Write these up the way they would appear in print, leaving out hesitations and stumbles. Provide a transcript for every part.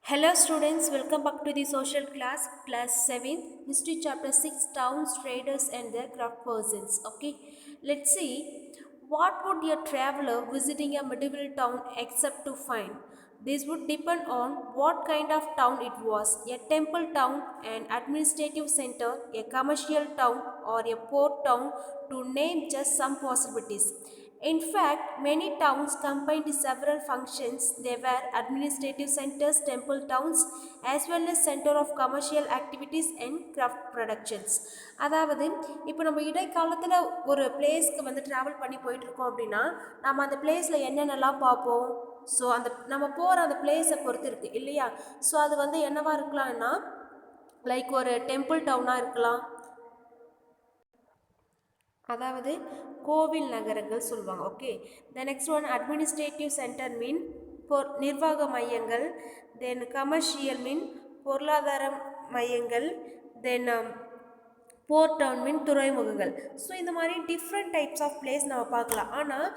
Hello students, welcome back to the social class 7, history chapter 6, towns, traders and their craft persons. Okay, let's see what would a traveler visiting a medieval town accept to find. This would depend on what kind of town it was, a temple town, an administrative center, a commercial town or a port town, to name just some possibilities. In fact, many towns combined several functions. They were administrative centers, temple towns, as well as center of commercial activities and craft productions. அதாவது இப்போ நம்ம இடைக்காலத்தில் ஒரு பிளேஸ்க்கு வந்து travel பண்ணி போயிட்டுருக்கோம் அப்படின்னா நம்ம அந்த பிளேஸில் என்னென்னலாம் பார்ப்போம். ஸோ அந்த நம்ம போகிற அந்த பிளேஸை பொறுத்து இருக்குது இல்லையா. ஸோ அது வந்து என்னவா இருக்கலாம்னா லைக் ஒரு டெம்பிள் டவுனாக இருக்கலாம், அதாவது கோவில் நகரங்கள் சொல்லுவாங்க. Okay, the next one administrative center mean நிர்வாக மையங்கள், தென் கமர்ஷியல் மீன் பொருளாதார மையங்கள், தென் போர்ட் டவுன் மீன் துறைமுகங்கள். ஸோ இந்த மாதிரி டிஃப்ரெண்ட் டைப்ஸ் ஆஃப் பிளேஸ் நம்ம பார்க்கலாம். ஆனால்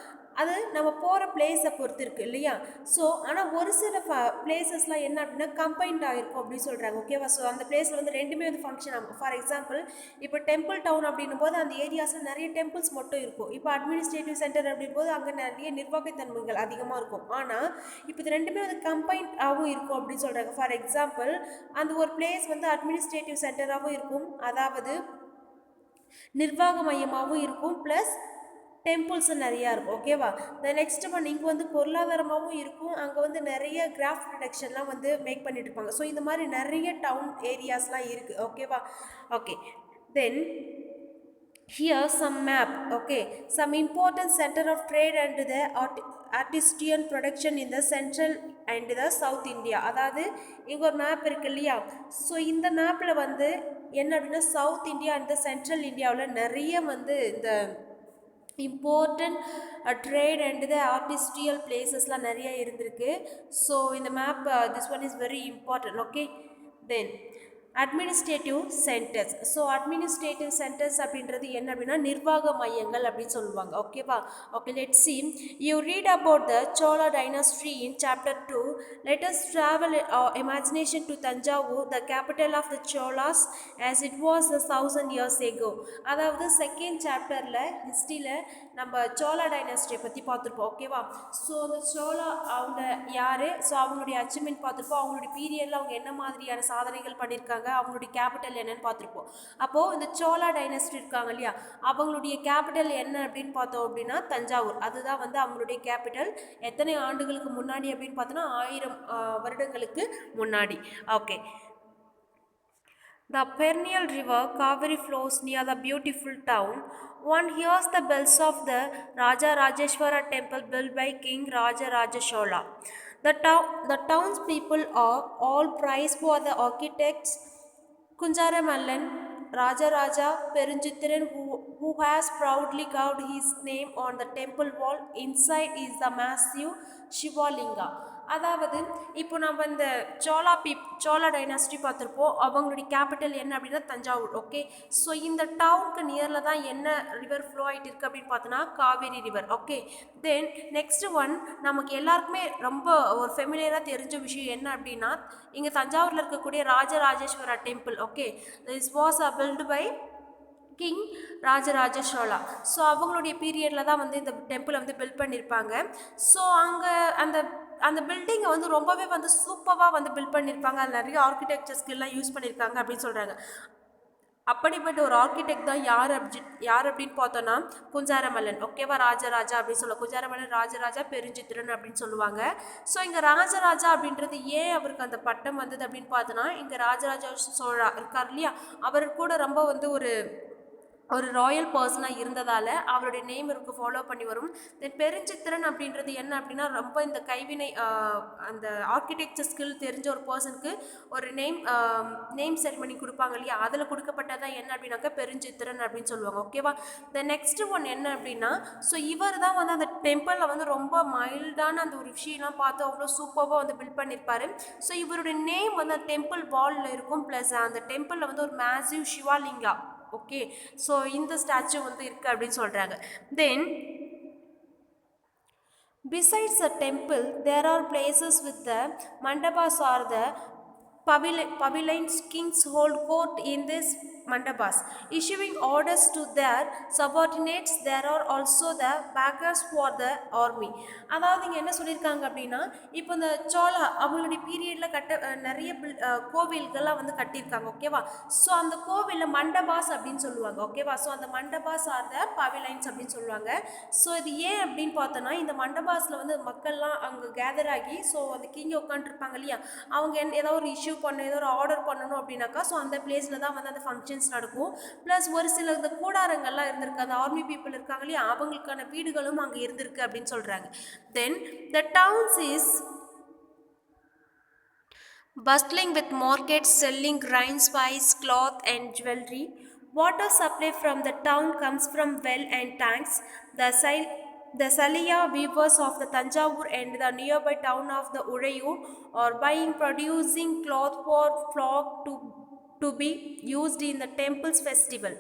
அது நம்ம போகிற பிளேஸை பொறுத்து இருக்குது இல்லையா. ஸோ ஆனால் ஒரு சில பிளேசஸ்லாம் என்ன அப்படின்னா கம்பைன்ட் ஆகிருக்கும் அப்படின்னு சொல்கிறாங்க. ஓகேவா. ஸோ அந்த பிளேஸில் வந்து ரெண்டுமே வந்து ஃபங்க்ஷன் ஆகும். ஃபார் எக்ஸாம்பிள் இப்போ டெம்பிள் டவுன் அப்படின்னும் போது அந்த ஏரியாஸில் நிறைய டெம்பிள்ஸ் மட்டும் இருக்கும். இப்போ அட்மினிஸ்ட்ரேட்டிவ் சென்டர் அப்படின் போது அங்கே நிறைய நிர்வாகத்தன்மைகள் அதிகமாக இருக்கும். ஆனால் இப்போ இது ரெண்டுமே வந்து கம்பைன்டாகவும் இருக்கும் அப்படின்னு சொல்கிறாங்க. ஃபார் எக்ஸாம்பிள் அந்த ஒரு பிளேஸ் வந்து அட்மினிஸ்ட்ரேட்டிவ் சென்டராகவும் இருக்கும், அதாவது நிர்வாக மையமாகவும் இருக்கும், ப்ளஸ் டெம்பிள்ஸு நிறையா இருக்கும். ஓகேவா. த நெக்ஸ்ட் ஒன் இங்கே வந்து பொருளாதாரமாகவும் இருக்கும், அங்கே வந்து நிறைய கிராஃப்ட் ப்ரொடக்ஷன்லாம் வந்து மேக் பண்ணிட்டு இருப்பாங்க. ஸோ இந்த மாதிரி நிறைய டவுன் ஏரியாஸ்லாம் இருக்குது. ஓகேவா. Okay, then here some map. Okay, some important center of trade and the artisan production in the central and the south India. அதாவது இங்கே ஒரு மேப் இருக்கு இல்லையா. ஸோ இந்த மேப்பில் வந்து என்ன அப்படின்னா சவுத் இந்தியா அண்ட் சென்ட்ரல் இந்தியாவில் நிறைய வந்து இந்த இம்பார்ட்டன்ட் ட்ரேட் அண்ட் த ஆர்டிஸ்டியல் பிளேசஸ்லாம் நிறைய இருந்திருக்கு. ஸோ இந்த map this one is very important. Okay, then administrative centres. So administrative centres அப்படின்றது என்ன அப்படின்னா நிர்வாக மையங்கள் அப்படின்னு சொல்லுவாங்க. ஓகேவா. Okay, let's see. You read about the Chola dynasty in chapter 2. Let us travel our imagination to Tanjavur, the capital of the Cholas, as it was 1,000 years ago. அதாவது second சாப்டரில் ஹிஸ்ட்ரியில் நம்ம சோலா டைனாஸ்டியை பற்றி பார்த்துருப்போம். ஓகேவா. ஸோ அந்த சோலா அவங்க யார், ஸோ அவங்களுடைய அச்சீவ்மெண்ட் பார்த்துருப்போம், அவங்களுடைய பீரியடில் அவங்க என்ன மாதிரியான சாதனைகள் பண்ணியிருக்காங்க, அவங்களுடைய கேபிட்டல் என்னன்னு பார்த்துருப்போம். அப்போது இந்த சோலா டைனஸ்டி இருக்காங்க இல்லையா, அவங்களுடைய கேபிட்டல் என்ன அப்படின்னு பார்த்தோம் அப்படின்னா தஞ்சாவூர். அதுதான் வந்து அவங்களுடைய கேபிட்டல். எத்தனை ஆண்டுகளுக்கு முன்னாடி அப்படின்னு பார்த்தோன்னா 1000 வருடங்களுக்கு முன்னாடி. Okay, the perennial river Kaveri flows near the beautiful town. One hears the bells of the Raja Rajeshwara temple built by King Raja Raja Chola. The town's people are all praised for the architects Kunjaramallan Raja Perunchithiran, who has proudly carved his name on the temple wall. Inside is the massive Shivalinga. அதாவது இப்போ நம்ம இந்த சோலா dynasty பார்த்துருப்போம், அவங்களுடைய capital என்ன அப்படின்னா Thanjavur. Okay, so இந்த டவுனுக்கு நியரில் தான் என்ன ரிவர் ஃப்ளோ ஆகிட்டு இருக்குது அப்படின்னு பார்த்தோன்னா காவேரி ரிவர். ஓகே, தென் நெக்ஸ்ட் ஒன் நமக்கு எல்லாருக்குமே ரொம்ப ஒரு ஃபெமிலியராக தெரிஞ்ச விஷயம் என்ன அப்படின்னா இங்கே தஞ்சாவூரில் இருக்கக்கூடிய Rajarajeswara temple. Okay, this was built by king Rajaraja Chola. So அவங்களுடைய பீரியடில் தான் வந்து இந்த டெம்பிளை வந்து பில்ட் பண்ணியிருப்பாங்க. ஸோ அங்கே அந்த அந்த பில்டிங்கை வந்து ரொம்பவே வந்து சூப்பராக வந்து பில்ட் பண்ணியிருப்பாங்க. அது நிறைய ஆர்கிடெக்சர் ஸ்கில்லாம் யூஸ் பண்ணியிருக்காங்க அப்படின்னு சொல்கிறாங்க. அப்படிப்பட்ட ஒரு ஆர்கிடெக்ட் தான் யார் அப்படின்னு பார்த்தோன்னா குஞ்சாரமல்லன். ஓகேவா. ராஜராஜா அப்படின்னு சொல்லுவாங்க. குஞ்சாரமல்லன் ராஜராஜா பெருஞ்சித்திரன் அப்படின்னு சொல்லுவாங்க. ஸோ இங்கே ராஜராஜா அப்படின்றது ஏன் அவருக்கு அந்த பட்டம் வந்தது அப்படின்னு பார்த்தோன்னா இங்கே ராஜராஜ சோழா இருக்கார் இல்லையா, அவர் கூட ரொம்ப வந்து ஒரு ராயல் பர்சனாக இருந்ததால் அவருடைய நேம் இருக்கு ஃபாலோ பண்ணி வரும். தென் பெருஞ்சித்திரன் அப்படின்றது என்ன அப்படின்னா ரொம்ப இந்த கைவினை அந்த ஆர்கிடெக்சர் ஸ்கில் தெரிஞ்ச ஒரு பர்சனுக்கு ஒரு நேம் செரிமனி கொடுப்பாங்க இல்லையா, அதில் கொடுக்கப்பட்டதான் என்ன அப்படின்னாக்கா பெருஞ்சித்திரன் அப்படின்னு சொல்லுவாங்க. ஓகேவா. த நெக்ஸ்ட் ஒன் என்ன அப்படின்னா ஸோ இவர் தான் வந்து அந்த டெம்பிளில் வந்து ரொம்ப மைல்டான அந்த ஒரு விஷயம்லாம் பார்த்து அவ்வளோ சூப்பராக வந்து பில்ட் பண்ணியிருப்பார். ஸோ இவருடைய நேம் வந்து அந்த டெம்பிள் வாலில் இருக்கும், ப்ளஸ் அந்த டெம்பிளில் வந்து ஒரு மேசிவ் சிவாலிங்கா. ஓகே, ஸோ இந்த ஸ்டாச்சு வந்து இருக்குது அப்படின்னு சொல்கிறாங்க. தென் Besides the temple, there are places with the mandabas or the pavilions. Kings hold court in this mandabas, issuing orders to their subordinates. There are also the backers for the army. அதாவது இங்கே என்ன சொல்லியிருக்காங்க அப்படின்னா, இப்போ இந்த சோழா அவங்களுடைய பீரியடில் நிறைய கோவில்கள்லாம் வந்து கட்டியிருக்காங்க, ஓகேவா. ஸோ அந்த கோவிலில் மண்டபாஸ் அப்படின்னு சொல்லுவாங்க, ஓகேவா. ஸோ அந்த மண்டபாஸ் ஆர் த பவிலைன்ஸ் அப்படின்னு சொல்லுவாங்க. ஸோ இது ஏன் அப்படின்னு பார்த்தோன்னா, இந்த மண்டபாஸில் வந்து மக்கள்லாம் அங்கே கேதர் ஆகி, ஸோ அந்த கிங்கை உட்காந்துருப்பாங்க இல்லையா, அவங்க ஏதோ ஒரு இஷ்யூ பண்ணணும், ஏதோ ஒரு ஆர்டர் பண்ணணும் அப்படின்னாக்கா, ஸோ அந்த பிளேஸில் தான் வந்து அந்த ஃபங்க்ஷன்ஸ் நடக்கும். ப்ளஸ் ஒரு சில இந்த கூடாரங்கள்லாம் இருந்திருக்கு, அந்த ஆர்மி பீப்புள் இருக்காங்க இல்லையா, அவங்களுக்கான வீடுகளும் அங்கே இருந்திருக்கு அப்படின்னு சொல்கிறாங்க. Then the towns is bustling with markets selling grain, spice, cloth, and jewelry. Water supply from the town comes from well and tanks. The Saliya weavers of the Tanjavur and the nearby town of the Urayur are buying producing cloth for flock to be used in the temple's festival.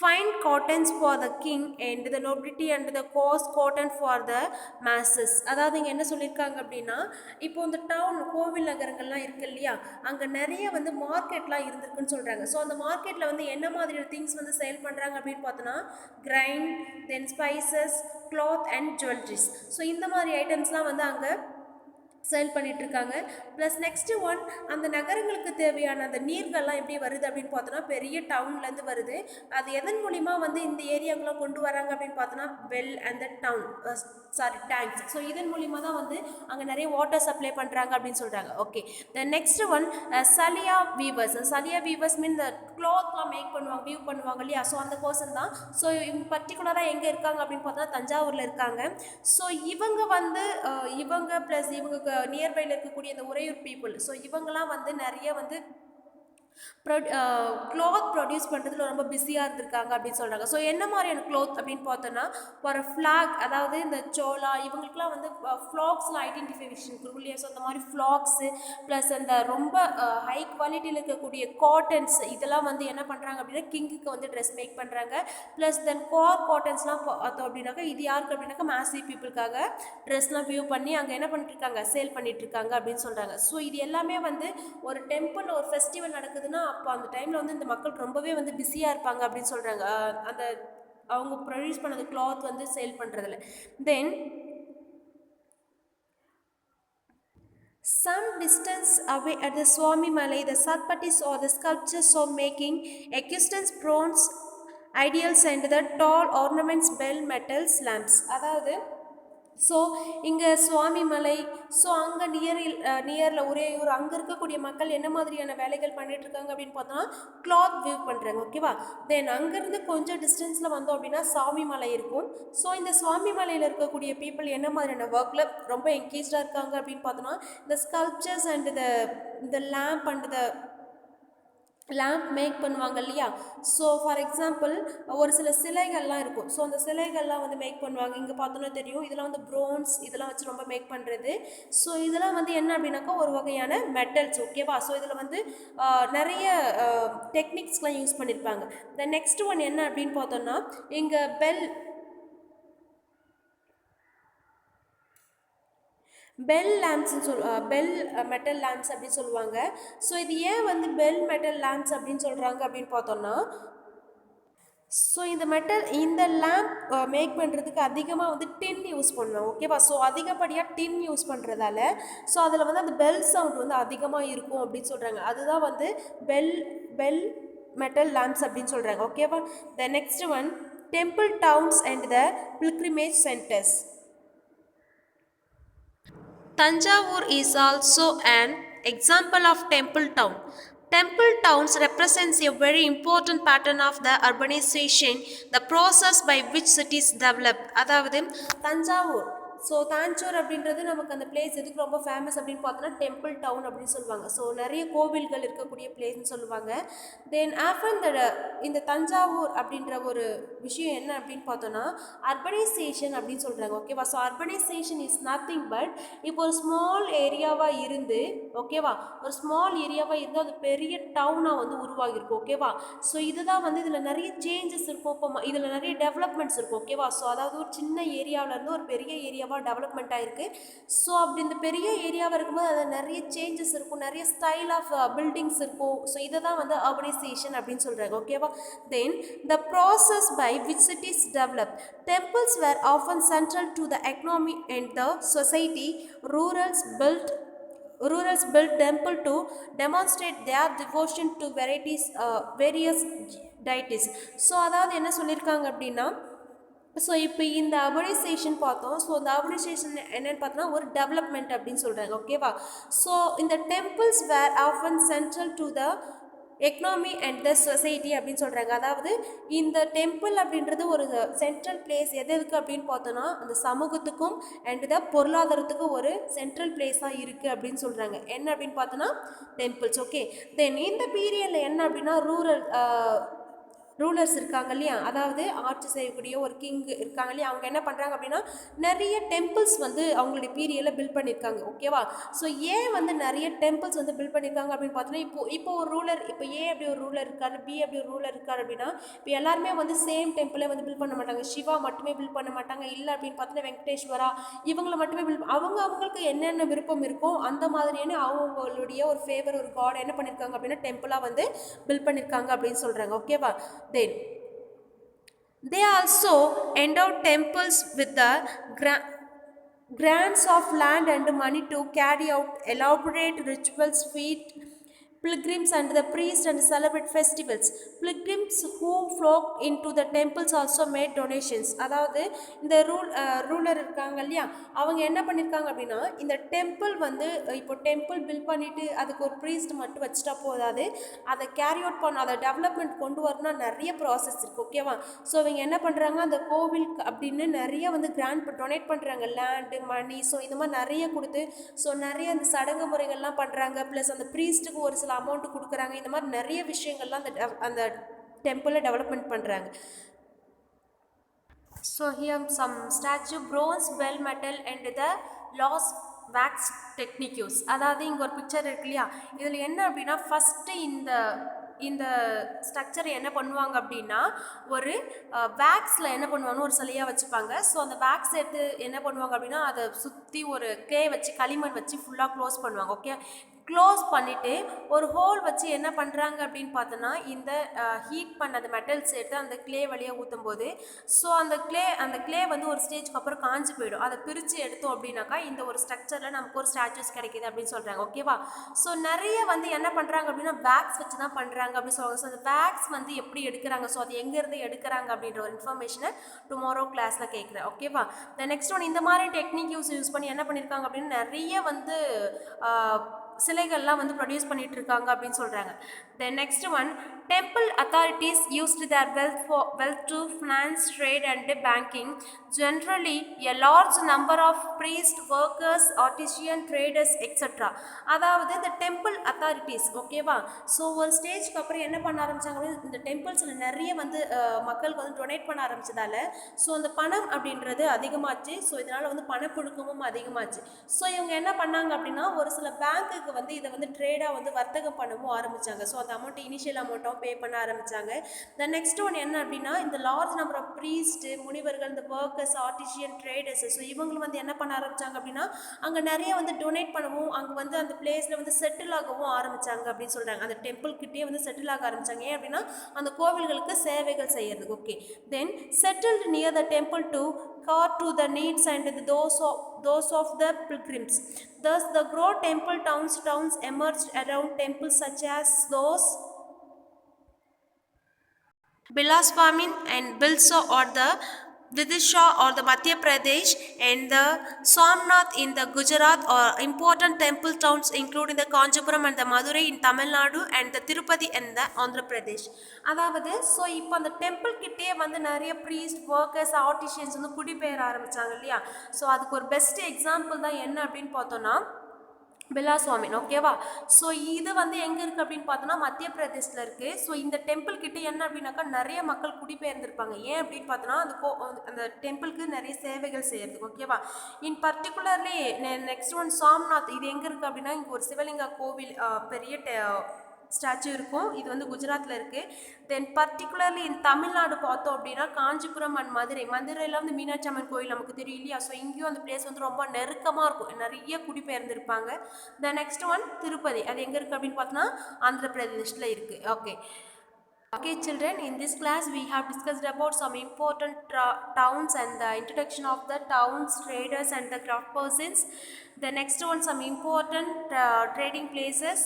Fine cottons for the king and the nobility and the coarse cotton for the masses. அதாவது இங்கே என்ன சொல்லியிருக்காங்க அப்படின்னா, இப்போ இந்த down கோவில் நகரங்கள்லாம் இருக்கு இல்லையா, அங்கே நிறைய வந்து மார்க்கெட்லாம் இருந்திருக்குன்னு சொல்கிறாங்க. ஸோ அந்த மார்க்கெட்டில் வந்து என்ன மாதிரியான திங்ஸ் வந்து சேல் பண்ணுறாங்க அப்படின்னு பார்த்தோன்னா, grain, then spices, cloth and jewelleries. So இந்த மாதிரி ஐட்டம்ஸ்லாம் வந்து அங்கே சேல் பண்ணிகிட்ருக்காங்க. ப்ளஸ் நெக்ஸ்ட்டு ஒன், அந்த நகரங்களுக்கு தேவையான அந்த நீர்கள்லாம் எப்படி வருது அப்படின்னு பார்த்தோன்னா, பெரிய டவுன்லேருந்து வருது. அது எதன் மூலிமா வந்து இந்த ஏரியாவுக்குலாம் கொண்டு வராங்க அப்படின்னு பார்த்தோன்னா, well and the town tanks. So இதன் மூலிமா தான் வந்து அங்கே நிறைய வாட்டர் சப்ளை பண்ணுறாங்க அப்படின்னு சொல்கிறாங்க. Okay, the next one Saliya weavers. Saliya weavers mean இந்த க்ளாத்லாம் மேக் பண்ணுவாங்க, வியூ பண்ணுவாங்க இல்லையா, ஸோ அந்த பர்சன் தான். ஸோ இவங்க பர்டிகுலராக எங்கே இருக்காங்க அப்படின்னு பார்த்தோன்னா தஞ்சாவூரில் இருக்காங்க. ஸோ இவங்க வந்து இவங்க ப்ளஸ் இவங்க நியர்பையில் இருக்கக்கூடிய இந்த உறையூர் பீப்புள், ஸோ இவங்கெல்லாம் வந்து நிறைய வந்து க்ளாத் ப்ரொடியூஸ் பண்ணுறதுல ரொம்ப பிஸியாக இருந்திருக்காங்க அப்படின்னு சொல்கிறாங்க. ஸோ என்ன மாதிரியான க்ளாத் அப்படின்னு பார்த்தோன்னா, ஒரு ஃப்ளாக், அதாவது இந்த சோளா இவங்களுக்குலாம் வந்து ஃப்ளாக்ஸ்லாம் ஐடென்டிஃபிகேஷன் இருக்கும் இல்லையா, ஸோ அந்த மாதிரி ஃப்ளாக்ஸு ப்ளஸ் அந்த ரொம்ப ஹை குவாலிட்டியில் இருக்கக்கூடிய காட்டன்ஸ் இதெல்லாம் வந்து என்ன பண்ணுறாங்க அப்படின்னா, கிங்குக்கு வந்து ட்ரெஸ் மேக் பண்ணுறாங்க. ப்ளஸ் தென் காட்டன்ஸ்லாம் பார்த்தோம் அப்படின்னாக்கா, இது யாருக்கு அப்படின்னாக்கா மேசி பீப்புளுக்காக ட்ரெஸ்லாம் வியூ பண்ணி அங்கே என்ன பண்ணிட்டுருக்காங்க, சேல் பண்ணிகிட்ருக்காங்க அப்படின்னு சொல்கிறாங்க. ஸோ இது எல்லாமே வந்து ஒரு டெம்பிள் ஒரு ஃபெஸ்டிவல் நடக்குதுன்னா, அப்போ அந்த டைமில் வந்து இந்த மக்கள் ரொம்பவே வந்து பிஸியாக இருப்பாங்க அப்படின்னு சொல்கிறாங்க, அந்த அவங்க ப்ரொடியூஸ் பண்ணது கிளாத் வந்து சேல் பண்ணுறதுல. தென் some distance away at the Swami Malai, the Satpatis or the sculptures of making equestrians, bronze ideals and the tall ornaments, bell metals, lamps. அதாவது ஸோ இங்கே சுவாமி மலை, ஸோ அங்கே நியரில் உறையூர் அங்கே இருக்கக்கூடிய மக்கள் என்ன மாதிரியான வேலைகள் பண்ணிகிட்ருக்காங்க அப்படின்னு பார்த்தோன்னா, கிளாத் வியூ பண்ணுறாங்க, ஓகேவா. தென் அங்கேருந்து கொஞ்சம் டிஸ்டன்ஸில் வந்தோம் அப்படின்னா சுவாமி மலை இருக்கும். ஸோ இந்த சுவாமி மலையில் இருக்கக்கூடிய பீப்புள் என்ன மாதிரியான ஒர்க்கில் ரொம்ப என்கேஜாக இருக்காங்க அப்படின்னு பார்த்தோன்னா, இந்த ஸ்கல்ப்சர்ஸ் அண்ட் இந்த லேம்ப் அண்ட் லேம்ப் மேக் பண்ணுவாங்க இல்லையா. ஸோ ஃபார் எக்ஸாம்பிள் ஒரு சில சிலைகள்லாம் இருக்கும், ஸோ அந்த சிலைகள்லாம் வந்து மேக் பண்ணுவாங்க. இங்கே பார்த்தோன்னா தெரியும், இதெல்லாம் வந்து ப்ரோன்ஸ் இதெல்லாம் வச்சு ரொம்ப மேக் பண்ணுறது. ஸோ இதெல்லாம் வந்து என்ன அப்படின்னாக்கா ஒரு வகையான மெட்டல்ஸ், ஓகேவா. ஸோ இதில் வந்து நிறைய டெக்னிக்ஸ்லாம் யூஸ் பண்ணியிருப்பாங்க. த நெக்ஸ்ட் ஒன் என்ன அப்படின்னு பார்த்தோன்னா, இங்கே பெல் லேம்ப்ஸ்ன்னு பெல் மெட்டல் லேம்ப்ஸ் அப்படின்னு சொல்லுவாங்க. ஸோ இது ஏன் வந்து பெல் மெட்டல் லேம்ப்ஸ் அப்படின்னு சொல்கிறாங்க அப்படின்னு பார்த்தோன்னா, ஸோ இந்த லேம்ப் மேக் பண்ணுறதுக்கு அதிகமாக வந்து டின் யூஸ் பண்ணுவோம், ஓகேவா. ஸோ அதிகப்படியாக டின் யூஸ் பண்ணுறதால ஸோ அதில் வந்து அந்த பெல் சவுண்ட் வந்து அதிகமாக இருக்கும் அப்படின்னு சொல்கிறாங்க. அதுதான் வந்து பெல் மெட்டல் லேம்ப்ஸ் அப்படின்னு சொல்கிறாங்க, ஓகேவா. The next one, temple towns and the pilgrimage centres. Tanjavur is also an example of temple town. Temple towns represents a very important pattern of the urbanization, the process by which cities develop. அதாவது Thanjavur, so Tanjore அப்படின்றது நமக்கு அந்த place எதுக்கு ரொம்ப famous அப்படின்னு பார்த்தோன்னா temple down அப்படின்னு சொல்லுவாங்க. ஸோ நிறைய கோவில்கள் இருக்கக்கூடிய பிளேஸ்ன்னு சொல்லுவாங்க. தென் ஆஃப்டர் இந்த தஞ்சாவூர் அப்படின்ற ஒரு விஷயம் என்ன அப்படின்னு பார்த்தோன்னா, அர்பனைசேஷன் அப்படின்னு சொல்கிறாங்க, ஓகேவா. So urbanisation is nothing but, இப்போ ஒரு ஸ்மால் ஏரியாவாக இருந்து, ஓகேவா, ஒரு ஸ்மால் ஏரியாவாக இருந்து அது பெரிய டவுனாக வந்து உருவாகிருக்கும், ஓகேவா. ஸோ இதுதான் வந்து இதில் நிறைய சேஞ்சஸ் இருக்கும், இப்போ இதில் நிறைய டெவலப்மெண்ட்ஸ் இருக்கும், ஓகேவா. ஸோ அதாவது ஒரு சின்ன ஏரியாவிலேருந்து ஒரு பெரிய ஏரியா ஏரியாவாக டெவலப்மெண்ட் ஆயிருக்கு. ஸோ அப்படி இந்த பெரிய ஏரியாவாக இருக்கும்போது அதில் நிறைய சேஞ்சஸ் இருக்கும், நிறைய ஸ்டைல் ஆஃப் பில்டிங்ஸ் இருக்கும். ஸோ இதை தான் வந்து அர்பனைசேஷன் அப்படின்னு சொல்கிறாங்க. ஓகேவா? Then the process by which cities develop. Temples were often central to the economy and the society. Rurals built temple to demonstrate their devotion to various deities. So அதாவது என்ன சொல்லியிருக்காங்க அப்படின்னா, ஸோ இப்போ இந்த அர்பனைசேஷன் பார்த்தோம். ஸோ இந்த urbanisation என்னென்னு பார்த்தோன்னா ஒரு டெவலப்மெண்ட் அப்படின்னு சொல்கிறாங்க. ஓகேவா? ஸோ இந்த temples were often central to the economy and the society அப்படின்னு சொல்கிறாங்க. அதாவது இந்த டெம்பிள் அப்படின்றது ஒரு சென்ட்ரல் பிளேஸ் எதுக்கு அப்படின்னு பார்த்தோன்னா அந்த சமூகத்துக்கும் அண்ட் த பொருளாதாரத்துக்கும் ஒரு சென்ட்ரல் பிளேஸாக இருக்குது அப்படின்னு சொல்கிறாங்க. என்ன அப்படின்னு பார்த்தோன்னா டெம்பிள்ஸ். ஓகே, தென் இந்த பீரியடில் என்ன அப்படின்னா ரூலர்ஸ் இருக்காங்க இல்லையா, அதாவது ஆட்சி செய்யக்கூடிய ஒரு கிங் இருக்காங்க இல்லையா, அவங்க என்ன பண்ணுறாங்க அப்படின்னா நிறைய டெம்பிள்ஸ் வந்து அவங்களுடைய பீரியடில் பில்ட் பண்ணியிருக்காங்க. ஓகேவா? ஸோ ஏன் வந்து நிறைய டெம்பிள்ஸ் வந்து பில்ட் பண்ணியிருக்காங்க அப்படின்னு பார்த்தோன்னா இப்போ ஒரு ரூலர், இப்போ ஏ அப்படி ஒரு ரூலர் இருக்காரு, பி அப்படி ஒரு ரூலர் இருக்காரு அப்படின்னா இப்போ எல்லாருமே வந்து சேம் டெம்பிளை வந்து பில்ட் பண்ண மாட்டாங்க. சிவா மட்டுமே பில்ட் பண்ண மாட்டாங்க. இல்லை அப்படின்னு பார்த்தோன்னா வெங்கடேஸ்வரா இவங்களை மட்டுமே அவங்களுக்கு என்னென்ன விருப்பம் இருக்கோ அந்த மாதிரியான அவங்களுடைய ஒரு ஃபேவர் ஒரு காட் என்ன பண்ணியிருக்காங்க அப்படின்னா டெம்பிளாக வந்து பில்ட் பண்ணியிருக்காங்க அப்படின்னு சொல்கிறாங்க. ஓகேவா? Then they also endowed temples with the grants of land and money to carry out elaborate rituals, feed pilgrims and the priests and celebrate festivals. Pilgrims who flocked into the temples also made donations. அதாவது இந்த ruler இருக்காங்க இல்லையா, அவங்க என்ன பண்ணியிருக்காங்க அப்படின்னா இந்த temple வந்து இப்போ டெம்பிள் பில்ட் பண்ணிட்டு அதுக்கு ஒரு ப்ரீஸ்ட் மட்டும் வச்சுட்டா போதாது, அதை கேரி அவுட் பண்ண அதை டெவலப்மெண்ட் கொண்டு வரணும்னா நிறைய ப்ராசஸ் இருக்குது. ஓகேவா? ஸோ இவங்க என்ன பண்ணுறாங்க அந்த கோவில் அப்படின்னு நிறைய வந்து டொனேட் பண்ணுறாங்க, லேண்டு மணி. ஸோ இந்த மாதிரி நிறைய கொடுத்து ஸோ நிறைய அந்த சடங்கு முறைகள்லாம் பண்ணுறாங்க. ப்ளஸ் அந்த ப்ரீஸ்ட்டுக்கு ஒரு சில அமௌண்ட் கொடுக்குறாங்க. இந்த மாதிரி நிறைய விஷயங்கள்லாம் அந்த டெம்பிளை டெவலப்மெண்ட் பண்ணுறாங்க. So here some statue bronze bell metal and the lost wax techniques. அதாவது இங்கே ஒரு பிக்சர் இருக்கு இல்லையா, இதில் என்ன அப்படின்னா ஃபஸ்ட்டு இந்த ஸ்ட்ரக்சர் என்ன பண்ணுவாங்க அப்படின்னா ஒரு வேக்ஸில் என்ன பண்ணுவாங்க ஒரு சிலையாக வச்சுப்பாங்க. ஸோ அந்த வேக்ஸ் எடுத்து என்ன பண்ணுவாங்க அப்படின்னா அதை சுற்றி ஒரு கிளே வச்சு களிமண் வச்சு ஃபுல்லாக க்ளோஸ் பண்ணுவாங்க. ஓகே, க்ளோஸ் பண்ணிவிட்டு ஒரு ஹோல் வச்சு என்ன பண்ணுறாங்க அப்படின்னு பார்த்தோன்னா இந்த ஹீட் பண்ண அந்த மெட்டல்ஸ் எடுத்து அந்த கிளே வழியாக ஊற்றும் போது ஸோ அந்த கிளே வந்து ஒரு ஸ்டேஜ்க்கு அப்புறம் காஞ்சி போயிடும். அதை பிரித்து எடுத்தோம் அப்படின்னாக்கா இந்த ஒரு ஸ்ட்ரக்சரில் நமக்கு ஒரு ஸ்டாச்சுஸ் கிடைக்கிது அப்படின்னு சொல்கிறாங்க. ஓகேவா? ஸோ நிறைய வந்து என்ன பண்ணுறாங்க அப்படின்னா வேக்ஸ் வச்சு தான் பண்ணுறாங்க அப்படின்னு சொல்லுவாங்க. ஸோ அந்த வேக்ஸ் வந்து எப்படி எடுக்கிறாங்க, ஸோ அது எங்கேருந்து எடுக்கிறாங்க அப்படின்ற ஒரு இன்ஃபர்மேஷனை டுமாரோ கிளாஸில் கேட்குறேன். ஓகேவா? த நெக்ஸ்ட் ஒன் இந்த மாதிரி டெக்னிக் யூஸ் பண்ணி என்ன பண்ணியிருக்காங்க அப்படின்னு நிறைய வந்து சிலைகள்லாம் வந்து ப்ரொடியூஸ் பண்ணிட்டு இருக்காங்க அப்படின்னு சொல்கிறாங்க. Then next one temple authorities used their wealth to finance trade and banking. Generally a large number of priest workers artisan traders etcetera. அதாவது இந்த டெம்பிள் அத்தாரிட்டிஸ். ஓகேவா? ஸோ ஒரு ஸ்டேஜ்க்கு அப்புறம் என்ன பண்ண ஆரம்பித்தாங்க அப்படின்னு இந்த டெம்பிள்ஸில் நிறைய வந்து மக்களுக்கு வந்து டொனேட் பண்ண ஆரம்பிச்சதால ஸோ அந்த பணம் அப்படின்றது அதிகமாச்சு. ஸோ இதனால் வந்து பணப்புழுக்கமும் அதிகமாச்சு. ஸோ இவங்க என்ன பண்ணாங்க அப்படின்னா ஒரு சில பேங்க்குக்கு வந்து இதை வந்து ட்ரேடாக வந்து வர்த்தகம் பண்ணவும் ஆரம்பித்தாங்க. ஸோ அந்த அமௌண்ட் இனிஷியல் அமௌண்ட்டாக பே பண்ண ஆரம்பித்தாங்க. த நெக்ஸ்ட் ஒன் என்ன அப்படின்னா இந்த லார்ஜ் நம்பர் ஆஃப் ப்ரீஸ்ட்டு முனிவர்கள் இந்த ஒர்க்கர்ஸ் ஆர்டிசியன் ட்ரேடர்ஸ் ஸோ இவங்களும் வந்து என்ன பண்ண ஆரம்பித்தாங்க அப்படின்னா அங்கே நிறைய வந்து டொனேட் பண்ணவும் அங்கே வந்து அந்த பிளேஸில் வந்து செட்டில் ஆகவும் ஆரம்பித்தாங்க அப்படின்னு சொல்கிறாங்க. அந்த டெம்பிள் கிட்டே வந்து செட்டில் ஆக ஆரம்பித்தாங்க. ஏன் அப்படின்னா அந்த கோவில்களுக்கு சேவைகள் செய்யறதுக்கு. Okay, then settled near the temple to care to the needs and those of the pilgrims. Thus the great temple towns emerged around temples such as those Bilaswamin and Bilsa or the Vidisha or the Madhya Pradesh and the Somnath in the Gujarat or important temple towns including the Kanchipuram and the Madurai in Tamil Nadu and the Tirupati and the Andhra Pradesh. அதாவது so இப்போ அந்த temple கிட்டே வந்து நிறைய priest workers artisans வந்து குடிபெயர ஆரம்பித்தாங்க இல்லையா. So அதுக்கு ஒரு பெஸ்ட் எக்ஸாம்பிள் தான் என்ன அப்படின்னு பார்த்தோன்னா பிலாஸ்வாமின். ஓகேவா? ஸோ இது வந்து எங்கே இருக்குது அப்படின்னு பார்த்தோன்னா மத்திய பிரதேசில் இருக்குது. ஸோ இந்த டெம்பிள் கிட்டே என்ன அப்படின்னாக்கா நிறைய மக்கள் குடிபெயர்ந்திருப்பாங்க. ஏன் அப்படின்னு பார்த்தோன்னா அந்த டெம்பிளுக்கு நிறைய சேவைகள் செய்யறதுக்கு. ஓகேவா? இன் பர்டிகுலர்லி நெக்ஸ்ட் ஒன் சாம்நாத். இது எங்கே இருக்குது அப்படின்னா இங்கே ஒரு சிவலிங்கா கோவில் பெரிய ஸ்டாச்சு இருக்கும். இது வந்து குஜராத்தில் இருக்குது. தென் பர்டிகுலர்லி இன் தமிழ்நாடு பார்த்தோம் அப்படின்னா காஞ்சிபுரம் அண்ட் மதுரையில் வந்து மீனாட்சி அம்மன் கோயில் நமக்கு தெரியும் இல்லையா. ஸோ இங்கேயும் அந்த பிளேஸ் வந்து ரொம்ப நெருக்கமாக இருக்கும், நிறைய குடிபெயர்ந்துருப்பாங்க. த நெக்ஸ்ட் ஒன் திருப்பதி, அது எங்கே இருக்குது அப்படின்னு பார்த்தோன்னா ஆந்திர பிரதேஷில் இருக்குது. Okay. Okay children, in this class we have discussed about some important towns and the introduction of the towns, traders and the craft persons. The next one, some important trading places.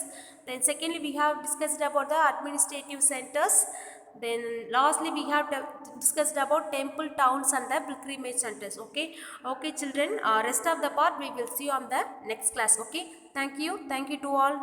Then secondly we have discussed about the administrative centers. Then lastly we have discussed about temple towns and the pilgrimage centers. Okay children, rest of the part we will see on the next class. Okay, thank you to all.